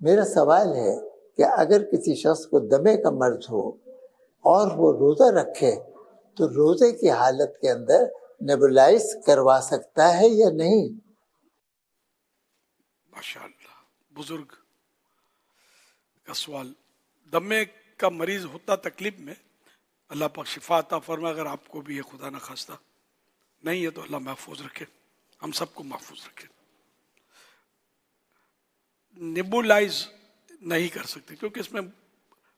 میرا سوال ہے کہ اگر کسی شخص کو دمے کا مرض ہو اور وہ روزہ رکھے تو روزے کی حالت کے اندر نیبولائز کروا سکتا ہے یا نہیں؟ ماشاءاللہ، بزرگ کا سوال. دمے کا مریض ہوتا تکلیف میں، اللہ پاک شفا عطا فرمائے. اگر آپ کو بھی یہ خدا نہ خواستہ نہیں ہے تو اللہ محفوظ رکھے، ہم سب کو محفوظ رکھے. نیبولائز نہیں کر سکتے کیونکہ اس میں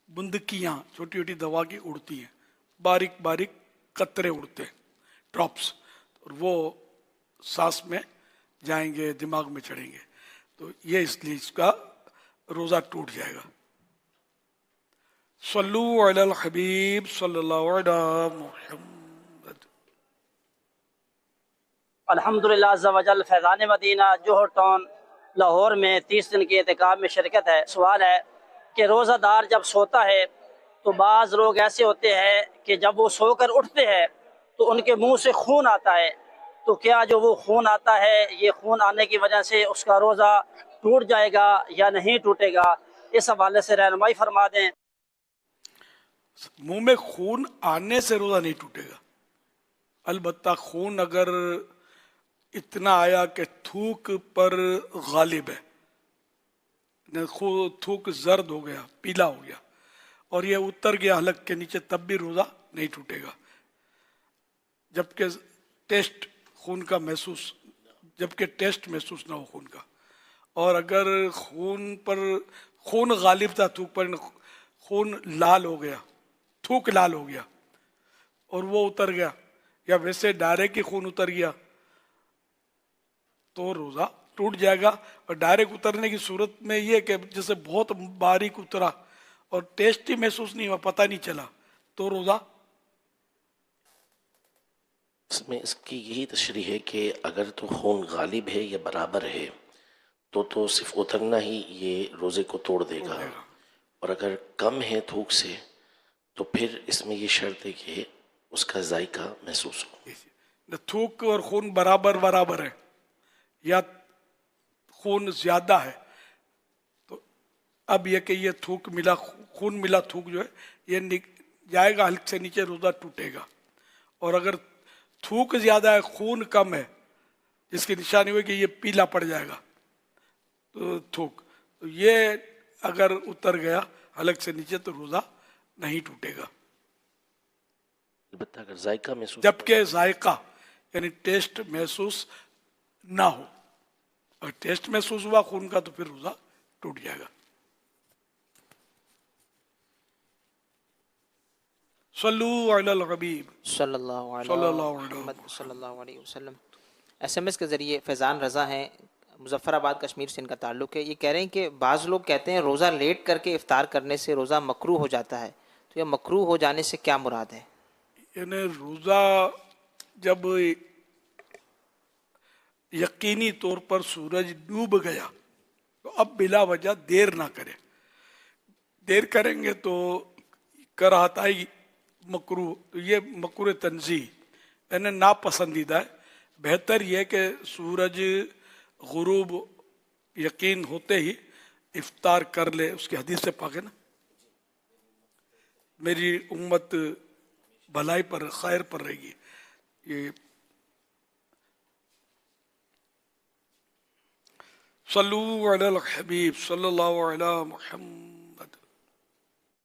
بندکیاں چھوٹی چھوٹی دوا کی اڑتی ہیں، باریک باریک قطرے اڑتے ہیں، ڈراپس، اور وہ سانس میں جائیں گے، دماغ میں چڑھیں گے، تو یہ اس لیے اس کا روزہ ٹوٹ جائے گا. صلو علی الحبیب صلی اللہ علیہ محمد. الحمدللہ عز و جل. فیضان مدینہ جوہر ٹاؤن لاہور میں 30 دن کے اعتکاف میں شرکت ہے. سوال ہے کہ روزہ دار جب سوتا ہے تو بعض لوگ ایسے ہوتے ہیں کہ جب وہ سو کر اٹھتے ہیں تو ان کے منہ سے خون آتا ہے، تو کیا جو وہ خون آتا ہے یہ خون آنے کی وجہ سے اس کا روزہ ٹوٹ جائے گا یا نہیں ٹوٹے گا؟ اس حوالے سے رہنمائی فرما دیں. منہ میں خون آنے سے روزہ نہیں ٹوٹے گا، البتہ خون اگر اتنا آیا کہ تھوک پر غالب ہے، تھوک زرد ہو گیا، پیلا ہو گیا اور یہ اتر گیا حلق کے نیچے، تب بھی روزہ نہیں ٹوٹے گا جبکہ ٹیسٹ خون کا محسوس نہ ہو خون کا. اور اگر خون غالب تھا تھوک پر، خون لال ہو گیا، تھوک لال ہو گیا اور وہ اتر گیا، یا ویسے ڈائریکٹ ہی خون اتر گیا تو روزہ ٹوٹ جائے گا. اور ڈائریکٹ اترنے کی صورت میں یہ کہ جیسے بہت باریک اترا اور ٹیسٹ ہی محسوس نہیں ہوا، پتہ نہیں چلا، تو روزہ. اس میں اس کی یہی تشریح ہے کہ اگر تو خون غالب ہے یا برابر ہے تو صرف اترنا ہی یہ روزے کو توڑ دے گا، اور اگر کم ہے تھوک سے تو پھر اس میں یہ شرط ہے کہ اس کا ذائقہ محسوس ہو. تھوک اور خون برابر ہے یا خون زیادہ ہے تو اب یہ کہ یہ خون ملا تھوک جو ہے یہ جائے گا حلق سے نیچے، روزہ ٹوٹے گا. اور اگر تھوک زیادہ ہے خون کم ہے، جس کی نشانی ہوئی کہ یہ پیلا پڑ جائے گا، تو تھوک، تو یہ اگر اتر گیا حلق سے نیچے تو روزہ نہیں ٹوٹے گا. البتہ اگر ذائقہ محسوس، جبکہ ذائقہ یعنی ٹیسٹ محسوس نہ ہو، اگر ٹیسٹ محسوس ہوا خون کا تو پھر روزہ ٹوٹ جائے گا. صلو علی الحبیب صلی اللہ علیہ محمد صلی اللہ علیہ وسلم. ایس ایم ایس کے ذریعے فیضان رضا ہیں، مظفر آباد کشمیر سے ان کا تعلق ہے. یہ کہہ رہے ہیں کہ بعض لوگ کہتے ہیں روزہ لیٹ کر کے افطار کرنے سے روزہ مکروہ ہو جاتا ہے، تو یہ مکروہ ہو جانے سے کیا مراد ہے؟ یعنی روزہ جب یقینی طور پر سورج ڈوب گیا تو اب بلا وجہ دیر نہ کرے. دیر کریں گے تو کراہتائی مکروہ، تو یہ مکروہ تنزیہ یعنی ناپسندیدہ ہے. بہتر یہ کہ سورج غروب یقین ہوتے ہی افطار کر لے. اس کی حدیث سے پاک ہے نا، میری امت بھلائی پر خیر پر رہے گی. یہ صلو علی الحبیب صلی اللہ علیہ محمد.